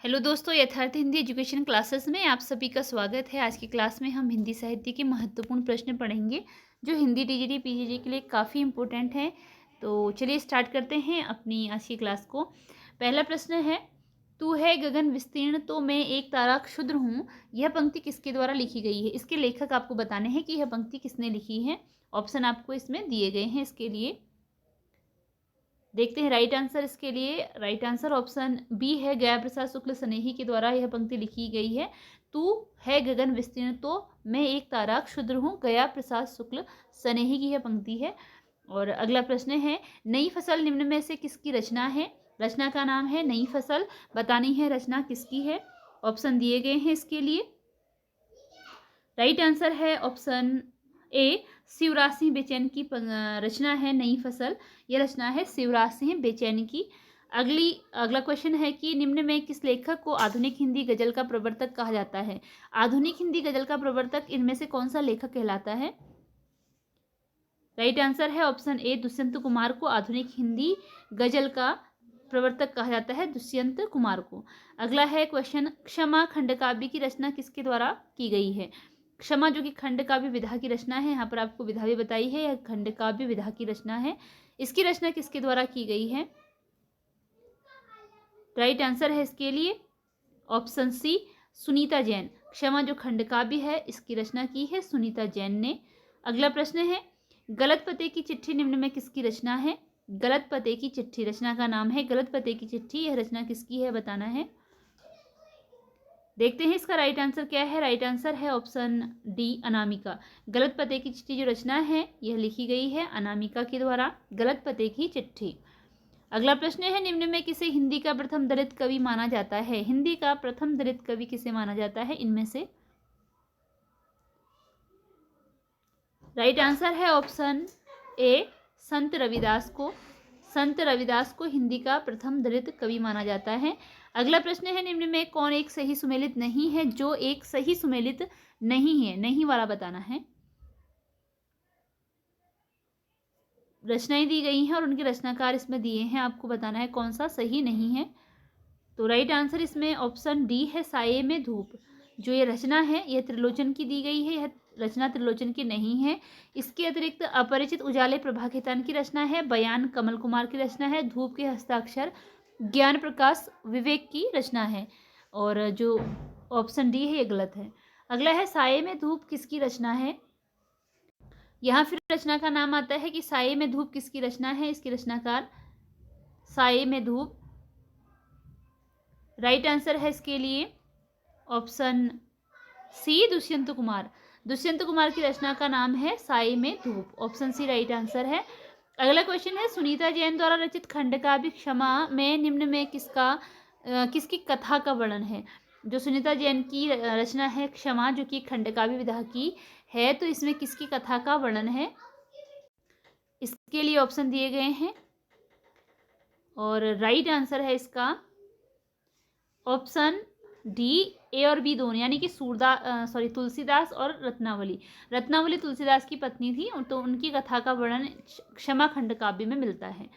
Hello दोस्तों, यथार्थ Hindi education classes में आप सभी का स्वागत है। आज की क्लास में हम हिंदी साहित्य के महत्वपूर्ण प्रश्न पढ़ेंगे जो हिंदी टीजीटी पीजीटी के लिए काफ़ी इंपॉर्टेंट है। तो चलिए स्टार्ट करते हैं अपनी आज की क्लास को। पहला प्रश्न है, तू है गगन विस्तीर्ण तो मैं एक तारा क्षुद्र हूँ। यह पंक्ति किसके द्वारा लिखी गई है? इसके लेखक आपको बताने हैं कि यह पंक्ति किसने लिखी है। ऑप्शन आपको इसमें दिए गए हैं। इसके लिए देखते हैं राइट आंसर। इसके लिए राइट आंसर ऑप्शन बी है, गया प्रसाद शुक्ल स्नेही के द्वारा यह पंक्ति लिखी गई है। तू है गगन विस्तीर्ण तो मैं एक तारा क्षुद्र हूँ, गया प्रसाद शुक्ल स्नेही की यह पंक्ति है। और अगला प्रश्न है, नई फसल निम्न में से किसकी रचना है? रचना का नाम है नई फसल। बतानी है रचना किसकी है। ऑप्शन दिए गए हैं। इसके लिए राइट आंसर है ऑप्शन ए, शिवराज सिंह बेचैन की रचना है नई फसल। यह रचना है शिवराज सिंह बेचैन की। अगला क्वेश्चन है कि निम्न में किस लेखक को आधुनिक हिंदी गजल का प्रवर्तक कहा जाता है? आधुनिक हिंदी गजल का प्रवर्तक इनमें से कौन सा लेखक कहलाता है? राइट आंसर है ऑप्शन ए, दुष्यंत कुमार को आधुनिक हिंदी गजल का प्रवर्तक कहा जाता है, दुष्यंत कुमार को। अगला है क्वेश्चन, क्षमा खंडकाव्य की रचना किसके द्वारा की गई है? क्षमा जो कि खंडकाव्य विधा की रचना है, यहाँ पर आपको विधा भी बताई है, यह खंडकाव्य विधा की रचना है। इसकी रचना किसके द्वारा की गई है? राइट आंसर है इसके लिए ऑप्शन सी, सुनीता जैन। क्षमा जो खंडकाव्य है इसकी रचना की है सुनीता जैन ने। अगला प्रश्न है, गलत पते की चिट्ठी निम्न में किसकी रचना है? गलत पते की चिट्ठी, रचना का नाम है गलत पते की चिट्ठी। यह रचना किसकी है बताना है। देखते हैं इसका राइट आंसर क्या है। राइट आंसर है ऑप्शन डी, अनामिका। गलत पते की चिट्ठी जो रचना है यह लिखी गई है अनामिका के द्वारा, गलत पते की चिट्ठी। अगला प्रश्न है, निम्न में किसे हिंदी का प्रथम दलित कवि माना जाता है? हिंदी का प्रथम दलित कवि किसे माना जाता है इनमें से? राइट आंसर है ऑप्शन ए, संत रविदास को। संत रविदास को हिंदी का प्रथम दलित कवि माना जाता है। अगला प्रश्न है, निम्न में कौन एक सही सुमेलित नहीं है? जो एक सही सुमेलित नहीं है, नहीं वाला बताना है। रचनाएं दी गई हैं और उनके रचनाकार इसमें दिए हैं, आपको बताना है कौन सा सही नहीं है। तो राइट आंसर इसमें ऑप्शन डी है, साये में धूप। जो ये रचना है यह त्रिलोचन की दी गई है, यह रचना त्रिलोचन की नहीं है। इसके अतिरिक्त अपरिचित उजाले प्रभा खेतान की रचना है, बयान कमल कुमार की रचना है, धूप के हस्ताक्षर ज्ञान प्रकाश विवेक की रचना है। और जो ऑप्शन डी है ये गलत है। अगला है, साये में धूप किसकी रचना है? यहाँ फिर रचना का नाम आता है कि साये में धूप किसकी रचना है। इसकी रचनाकार साये में धूप। राइट आंसर है इसके लिए ऑप्शन सी, दुष्यंत कुमार। दुष्यंत कुमार की रचना का नाम है साये में धूप। ऑप्शन सी राइट आंसर है। अगला क्वेश्चन है, सुनीता जैन द्वारा रचित खंडकाव्य क्षमा में निम्न में किसकी कथा का वर्णन है? जो सुनीता जैन की रचना है क्षमा, जो कि खंडकाव्य विधा की है, तो इसमें किसकी कथा का वर्णन है? इसके लिए ऑप्शन दिए गए हैं और राइट आंसर है इसका ऑप्शन डी, ए और बी दोनों, यानी कि तुलसीदास और रत्नावली। रत्नावली तुलसीदास की पत्नी थी, तो उनकी कथा का वर्णन क्षमा खंड काव्य में मिलता है।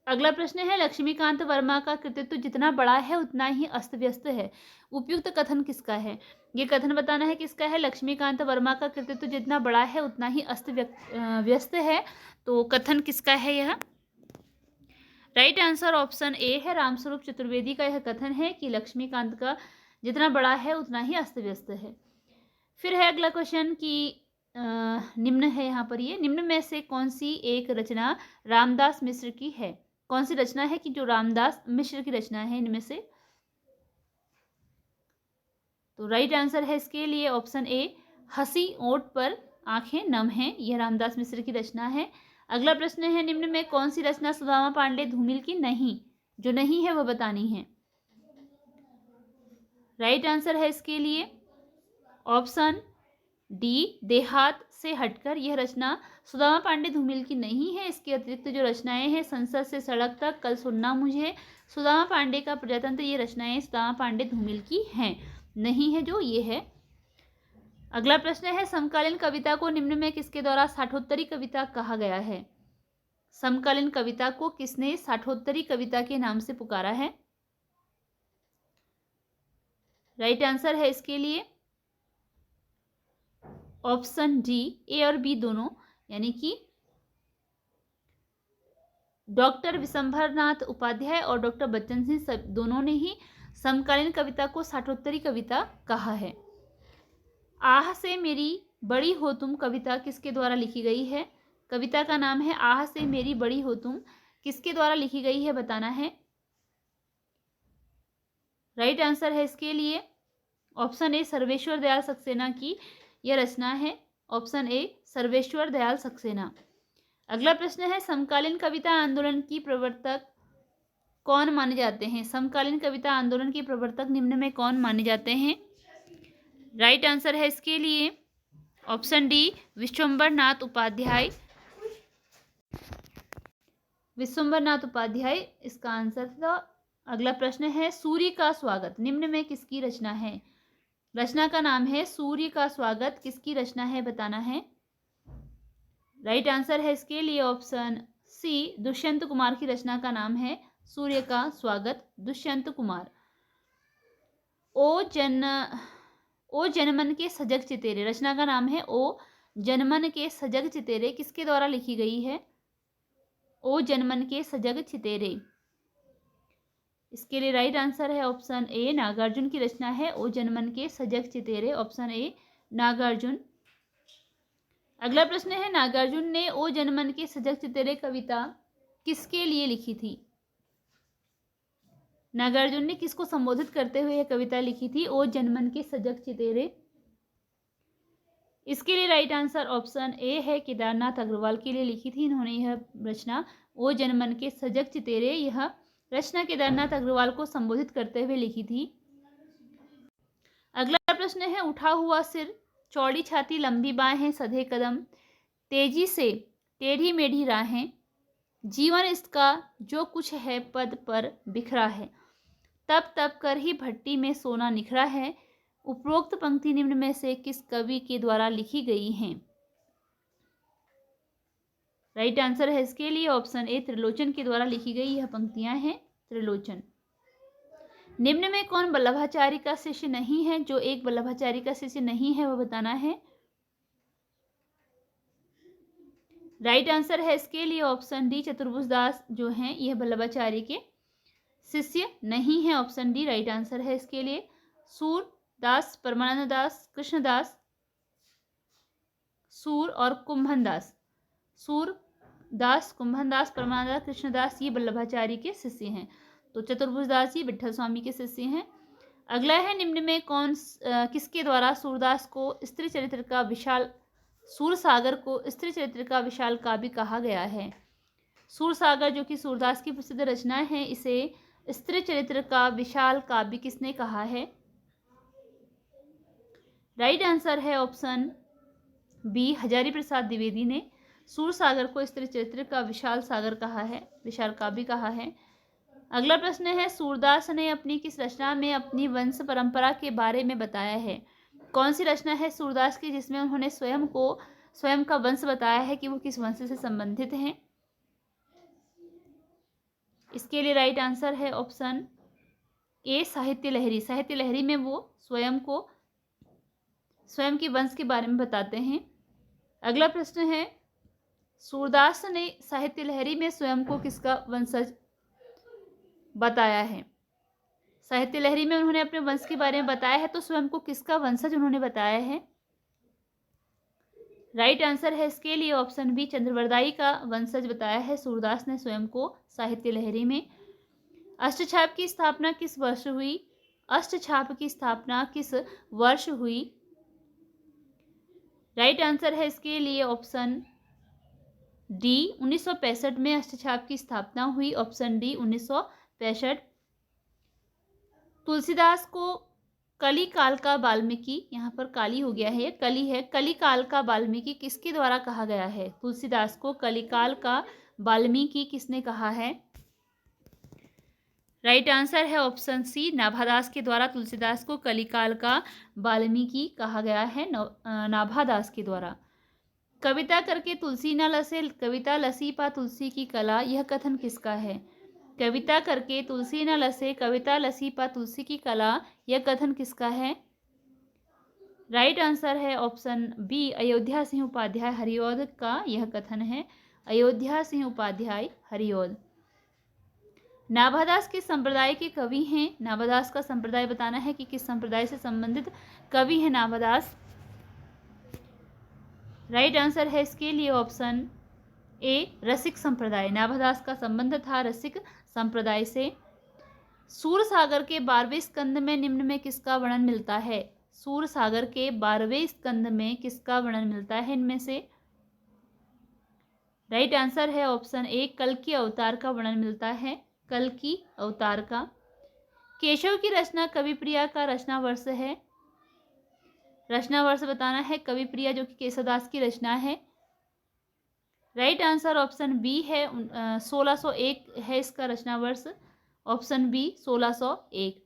अगला प्रश्न है, लक्ष्मीकांत वर्मा का कृतित्व जितना बड़ा है उतना ही अस्त व्यस्त है। उपयुक्त कथन किसका है? ये कथन बताना है किसका है। लक्ष्मीकांत वर्मा का कृतित्व जितना बड़ा है उतना ही अस्त व्यस्त है, तो कथन किसका है यह? राइट आंसर ऑप्शन ए है, रामस्वरूप चतुर्वेदी का यह कथन है कि लक्ष्मीकांत का जितना बड़ा है उतना ही अस्त व्यस्त है। फिर है अगला क्वेश्चन कि निम्न है यहाँ पर, ये निम्न में से कौन सी एक रचना रामदास मिश्र की है? कौन सी रचना है कि जो रामदास मिश्र की रचना है इनमें से? तो राइट आंसर है इसके लिए ऑप्शन ए, हंसी ओंठ पर आंखें नम हैं। यह रामदास मिश्र की रचना है। अगला प्रश्न है, निम्न में कौन सी रचना सुदामा पांडे धूमिल की नहीं? जो नहीं है वह बतानी है। राइट आंसर है इसके लिए ऑप्शन डी, देहात से हटकर। यह रचना सुदामा पांडे धूमिल की नहीं है। इसके अतिरिक्त जो रचनाएं हैं, संसद से सड़क तक, कल सुनना मुझे, सुदामा पांडे का प्रजातंत्र, ये रचनाएं सुदामा पांडे धूमिल की हैं, नहीं है जो ये है। अगला प्रश्न है, समकालीन कविता को निम्न में किसके द्वारा साठोत्तरी कविता कहा गया है? समकालीन कविता को किसने साठोत्तरी कविता के नाम से पुकारा है? राइट आंसर है इसके लिए ऑप्शन डी, ए और बी दोनों, यानी कि डॉक्टर विशंभरनाथ उपाध्याय और डॉक्टर बच्चन सिंह सब दोनों ने ही समकालीन कविता को साठोत्तरी कविता कहा है। आह से मेरी बड़ी हो तुम कविता किसके द्वारा लिखी गई है? कविता का नाम है आह से मेरी बड़ी हो तुम, किसके द्वारा लिखी गई है बताना है। राइट आंसर है इसके लिए ऑप्शन ए, सर्वेश्वर दयाल सक्सेना की यह रचना है। Option A, Sarveshwar Dayal Saxena. अगला प्रश्न है, समकालीन कविता आंदोलन की प्रवर्तक कौन माने जाते हैं? समकालीन कविता आंदोलन के प्रवर्तक निम्न में कौन माने जाते हैं? राइट आंसर है इसके लिए ऑप्शन डी, विश्वंभरनाथ उपाध्याय। विश्वंभरनाथ उपाध्याय इसका आंसर था। अगला प्रश्न है, सूर्य का स्वागत निम्न में किसकी रचना है? रचना का नाम है सूर्य का स्वागत, किसकी रचना है बताना है। राइट आंसर है इसके लिए ऑप्शन सी, दुष्यंत कुमार की रचना का नाम है सूर्य का स्वागत, दुष्यंत कुमार। ओ जनमन के सजग चितेरे, रचना का नाम है ओ जनमन के सजग चितेरे, किसके द्वारा लिखी गई है? ओ जनमन के सजग चितेरे। इसके लिए राइट आंसर है ऑप्शन ए, नागार्जुन की रचना है ओ जनमन के सजग चितेरे, ऑप्शन ए नागार्जुन। अगला प्रश्न है, नागार्जुन ने ओ जनमन के सजग चितेरे कविता किसके लिए लिखी थी? नागार्जुन ने किसको संबोधित करते हुए यह कविता लिखी थी, ओ जनमन के सजग चितेरे? इसके लिए राइट आंसर ऑप्शन ए है, केदारनाथ अग्रवाल के लिए लिखी थी इन्होंने यह रचना ओ जनमन के सजग चितेरे। यह रचना केदारनाथ अग्रवाल को संबोधित करते हुए लिखी थी। अगला प्रश्न है, उठा हुआ सिर, चौड़ी छाती, लंबी बाहें, सधे कदम, तेजी से टेढ़ी मेढ़ी राहें, जीवन इसका जो कुछ है पद पर बिखरा है, तप तप कर ही भट्टी में सोना निखरा है, उपरोक्त पंक्ति निम्न में से किस कवि के द्वारा लिखी गई हैं? राइट आंसर है इसके लिए ऑप्शन ए, त्रिलोचन के द्वारा लिखी गई यह पंक्तियां हैं त्रिलोचन। निम्न में कौन वल्लभाचार्य का शिष्य नहीं है? जो एक वल्लभाचार्य का शिष्य नहीं है वह बताना है। राइट आंसर है इसके लिए ऑप्शन डी, चतुर्भुज दास जो हैं यह वल्लभाचार्य के शिष्य नहीं है, ऑप्शन डी राइट आंसर है इसके लिए। सूरदास, परमानंद दास, कृष्णदास, सूर और कुंभन दास, सूरदास, कुंभन दास, परमानंद दास, कृष्णदास ये वल्लभाचार्य के शिष्य हैं। तो चतुर्भुज दास जी विठल स्वामी के शिष्य हैं। अगला है, निम्न में कौन किसके द्वारा सूरदास को स्त्री चरित्र का विशाल, सूरसागर को स्त्री चरित्र का विशाल काव्य कहा गया है? सूरसागर जो कि सूरदास की प्रसिद्ध रचना है, इसे स्त्री चरित्र का विशाल काव्य किसने कहा है? राइट आंसर है ऑप्शन बी, हजारी प्रसाद द्विवेदी ने सूरसागर को स्त्री चरित्र का विशाल सागर कहा है, विशाल काव्य कहा है। अगला प्रश्न है, सूरदास ने अपनी किस रचना में अपनी वंश परंपरा के बारे में बताया है? कौन सी रचना है सूरदास की जिसमें उन्होंने स्वयं का वंश बताया है कि वो किस वंश से संबंधित हैं? इसके लिए राइट आंसर है ऑप्शन ए, साहित्य लहरी। साहित्य लहरी में वो स्वयं के वंश के बारे में बताते हैं। अगला प्रश्न है, सूरदास ने साहित्य लहरी में स्वयं को किसका वंशज बताया है? साहित्य लहरी में उन्होंने अपने वंश के बारे में बताया है, तो स्वयं को किसका वंशज उन्होंने बताया है? राइट आंसर है इसके लिए ऑप्शन बी, चंद्रवरदाई का वंशज बताया है सूरदास ने स्वयं को साहित्य लहरी में। अष्टछाप की स्थापना किस वर्ष हुई? अष्टछाप की स्थापना किस वर्ष हुई? राइट आंसर है इसके लिए ऑप्शन डी, 1965 में अष्टछाप की स्थापना हुई, ऑप्शन डी 1965। तुलसीदास को कली काल का वाल्मीकि, यहाँ पर काली हो गया है, कली है, कली काल का वाल्मीकि किसके द्वारा कहा गया है? तुलसीदास को कलिकाल का वाल्मीकि किसने कहा है? राइट आंसर है ऑप्शन सी, नाभादास के द्वारा तुलसीदास को कलिकाल का वाल्मीकि कहा गया है, नाभादास के द्वारा। कविता करके तुलसी न लसे, कविता लसी पा तुलसी की कला, यह कथन किसका है? कविता करके तुलसी न लसे, कविता लसी पा तुलसी की कला, यह कथन किसका है? राइट आंसर है ऑप्शन बी, अयोध्या सिंह उपाध्याय हरिऔध का यह कथन है। अयोध्या सिंह उपाध्याय हरिऔध। नाभादास किस संप्रदाय के कवि हैं? नाभादास का संप्रदाय बताना है कि किस संप्रदाय से संबंधित कवि है नाभादास। राइट आंसर है इसके लिए ऑप्शन ए, रसिक संप्रदाय। नाभादास का संबंध था रसिक संप्रदाय से। सूरसागर के 12वें स्कंद में निम्न में किसका वर्णन मिलता है? सूरसागर के 12वें स्कंद में किसका वर्णन मिलता है इनमें से? राइट आंसर है ऑप्शन ए, कल की अवतार का वर्णन मिलता है, कल की अवतार का। केशव की रचना कविप्रिया का रचना वर्ष है। रचना वर्ष बताना है कविप्रिया जो कि केशवदास की रचना है। राइट आंसर ऑप्शन बी है, 1601 है इसका रचना वर्ष। Option B 1601।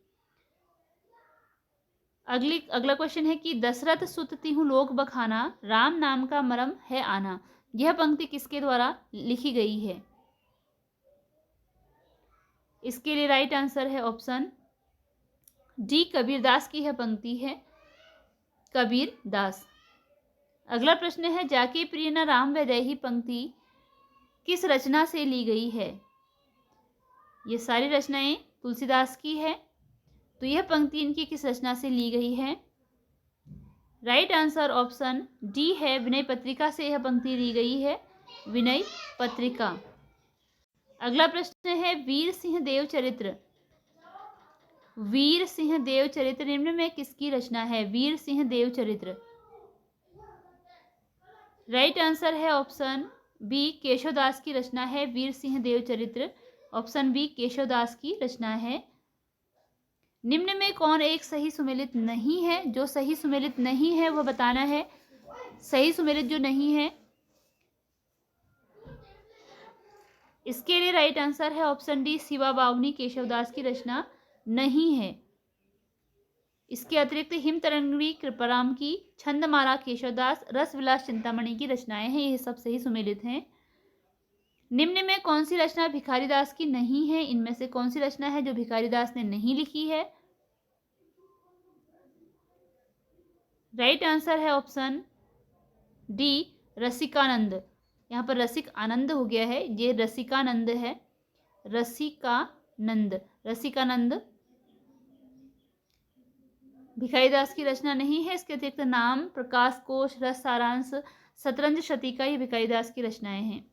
अगला क्वेश्चन है कि दशरथ सुत तिहु लोक बखाना, राम नाम का मरम है आना, यह पंक्ति किसके द्वारा लिखी गई है? इसके लिए राइट आंसर है ऑप्शन डी, कबीरदास की यह पंक्ति है, कबीरदास। अगला प्रश्न है जाके प्रिय न राम वैदेही पंक्ति किस रचना से ली गई है? ये सारी रचनाएं तुलसीदास की है, तो यह पंक्ति इनकी किस रचना से ली गई है? राइट आंसर ऑप्शन डी है, विनय पत्रिका से यह पंक्ति ली गई है, विनय पत्रिका। अगला प्रश्न है वीर सिंह देव चरित्र। वीर सिंह देव चरित्र निम्न में किसकी रचना है? वीर सिंह देव चरित्र। राइट आंसर है ऑप्शन बी, केशवदास की रचना है वीर सिंह देव चरित्र। ऑप्शन बी केशवदास की रचना है। निम्न में कौन एक सही सुमेलित नहीं है? जो सही सुमेलित नहीं है वह बताना है। सही सुमेलित जो नहीं है, इसके लिए राइट आंसर है ऑप्शन डी, शिवा बावनी केशवदास की रचना नहीं है। इसके अतिरिक्त हिम तरंगवी कृपाराम की, छंदमाला केशवदास, रस विलास चिंतामणि की रचनाएं हैं, ये सब सही सुमेलित हैं। निम्न में कौन सी रचना भिखारीदास की नहीं है? इनमें से कौन सी रचना है जो भिखारीदास ने नहीं लिखी है? राइट आंसर है ऑप्शन डी, रसिकानंद। यहाँ पर रसिक आनंद हो गया है, ये रसिकानंद है, रसिकानंद। रसिकानंद भिखारीदास की रचना नहीं है। इसके अतिरिक्त नाम, प्रकाश कोश, रस सारांश, शतरंज शतीका, ये भिखारीदास की रचनाएं हैं।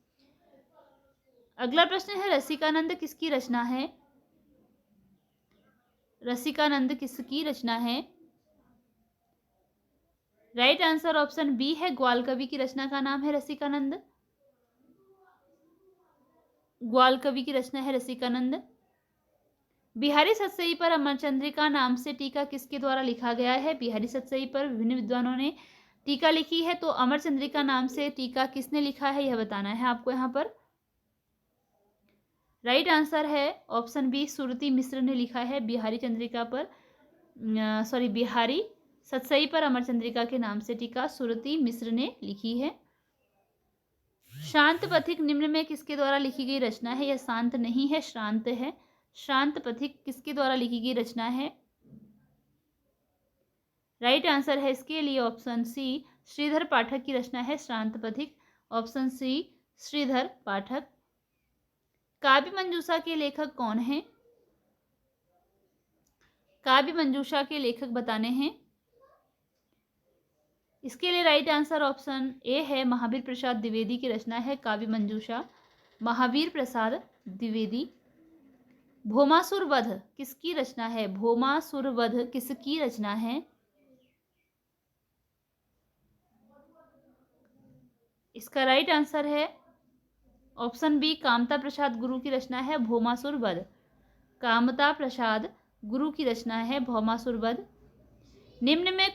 अगला प्रश्न है रसिकानंद किसकी रचना है? रसिकानंद किसकी रचना है? राइट आंसर ऑप्शन बी है, ग्वाल कवि की रचना का नाम है रसिकानंद। ग्वाल कवि की रचना है रसिकानंद। बिहारी सतसई पर अमरचंद्रिका नाम से टीका किसके द्वारा लिखा गया है? बिहारी सतसई पर विभिन्न विद्वानों ने टीका लिखी है, तो अमरचंद्रिका नाम से टीका किसने लिखा है यह बताना है आपको यहाँ पर। राइट आंसर है ऑप्शन बी, सुरती मिश्र ने लिखा है बिहारी चंद्रिका पर, बिहारी सतसई पर अमरचंद्रिका के नाम से टीका सुरती मिश्र ने लिखी है। शांत पथिक निम्न में किसके द्वारा लिखी गई रचना है? यह शांत नहीं है, श्रांत है। शांत पथिक किसके द्वारा लिखी गई रचना है? राइट आंसर है इसके लिए ऑप्शन सी, श्रीधर पाठक की रचना है शांत पथिक। ऑप्शन सी, श्रीधर पाठक। काव्य मंजूषा के लेखक कौन हैं? काव्य मंजूषा के लेखक बताने हैं। इसके लिए राइट आंसर ऑप्शन ए है, महावीर प्रसाद द्विवेदी की रचना है काव्य मंजूषा, महावीर प्रसाद द्विवेदी। भौमासुर वध किसकी रचना है? भौमासुर वध किसकी रचना है? इसका राइट आंसर है ऑप्शन बी, कामता प्रसाद गुरु की रचना है भौमासुर वध। कामता प्रसाद गुरु की रचना है भौमासुर वध। निम्न में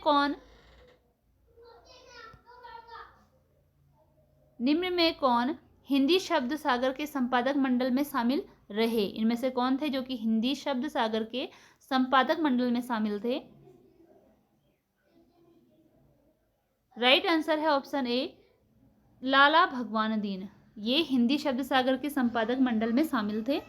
कौन हिंदी शब्द सागर के संपादक मंडल में शामिल रहे? इनमें से कौन थे जो कि हिंदी शब्द सागर के संपादक मंडल में शामिल थे? राइट आंसर है ऑप्शन ए, लाला भगवान दीन। ये हिंदी शब्द सागर के संपादक मंडल में शामिल थे।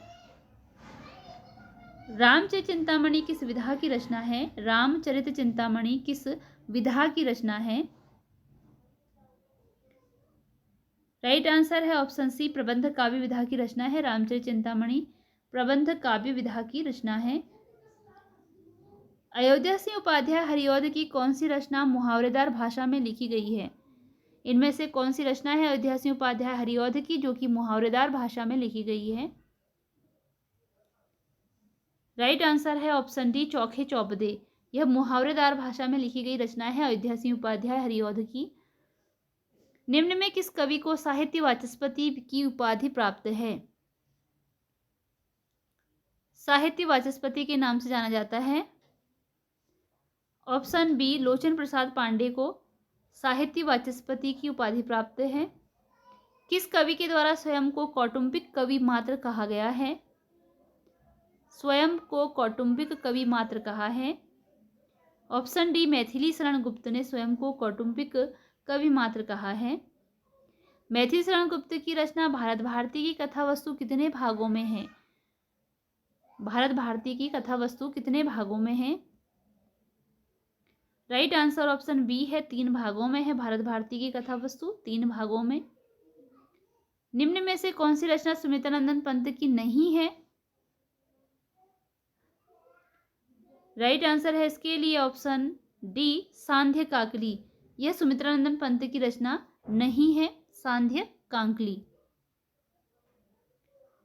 रामचरित चिंतामणि किस विधा की रचना है? रामचरित चिंतामणि किस विधा की रचना है? राइट आंसर है ऑप्शन सी, प्रबंध काव्य विधा की रचना है। रामचरित चिंतामणि प्रबंध काव्य विधा की रचना है। अयोध्या सिंह उपाध्याय हरिऔध की कौन सी रचना मुहावरेदार भाषा में लिखी गई है? इनमें से कौन सी रचना है अयोध्या सिंह उपाध्याय हरिऔध की जो कि मुहावरेदार भाषा में लिखी गई है? राइट आंसर है ऑप्शन डी, चौखे चौपदे। यह मुहावरेदार भाषा में लिखी गई रचना है अयोध्या सिंह उपाध्याय हरिऔध की। निम्न में किस कवि को साहित्य वाचस्पति की उपाधि प्राप्त है? साहित्य वाचस्पति के नाम से जाना जाता है। ऑप्शन बी, लोचन प्रसाद पांडे को साहित्य वाचस्पति की उपाधि प्राप्त है। किस कवि के द्वारा स्वयं को कौटुंबिक कवि मात्र कहा गया है? स्वयं को कौटुंबिक कवि मात्र कहा है। ऑप्शन डी, मैथिली शरण गुप्त ने स्वयं को कौटुंबिक कवि मात्र कहा है। मैथिली शरण गुप्त की रचना भारत भारती की कथा वस्तु कितने भागों में है? भारत भारती की कथा वस्तु कितने भागों में है? राइट आंसर ऑप्शन बी है, 3 भागों में है भारत भारती की कथा वस्तु, 3 भागों में। निम्न में से कौन सी रचना सुमित्रानंदन पंत की नहीं है? राइट आंसर है इसके लिए ऑप्शन डी, सांध्य काकली। यह सुमित्रानंदन पंत की रचना नहीं है, सांध्य कांकली।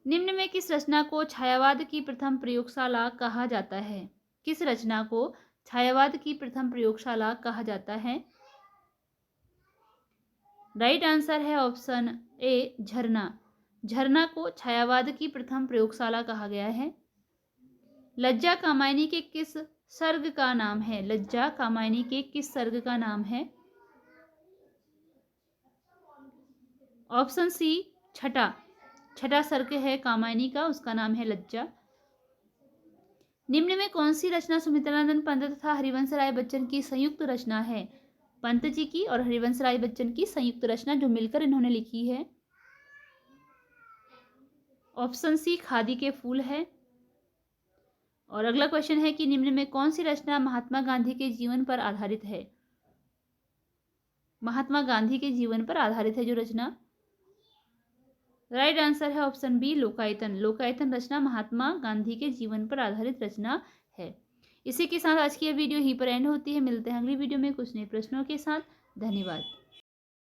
निम्न में किस रचना को छायावाद की प्रथम प्रयोगशाला कहा जाता है? किस रचना को छायावाद की प्रथम प्रयोगशाला कहा जाता है? राइट आंसर है ऑप्शन ए, झरना। झरना को छायावाद की प्रथम प्रयोगशाला कहा गया है। लज्जा कामायनी के किस सर्ग का नाम है? लज्जा कामायनी के किस सर्ग का नाम है? ऑप्शन सी, छठा। छठा सर्ग है कामायनी का, उसका नाम है लज्जा। निम्न में कौन सी रचना सुमित्रानंदन पंत तथा हरिवंश राय बच्चन की संयुक्त रचना है? पंत जी की और हरिवंश राय बच्चन की संयुक्त रचना जो मिलकर इन्होंने लिखी है। ऑप्शन सी, खादी के फूल है। और अगला क्वेश्चन है कि निम्न में कौन सी रचना महात्मा गांधी के जीवन पर आधारित है? महात्मा गांधी के जीवन पर आधारित है जो रचना। राइट आंसर है ऑप्शन बी, लोकायतन। लोकायतन रचना महात्मा गांधी के जीवन पर आधारित रचना है। इसी के साथ आज की यह वीडियो यहीं पर एंड होती है। मिलते हैं अगली वीडियो में कुछ नए प्रश्नों के साथ। धन्यवाद।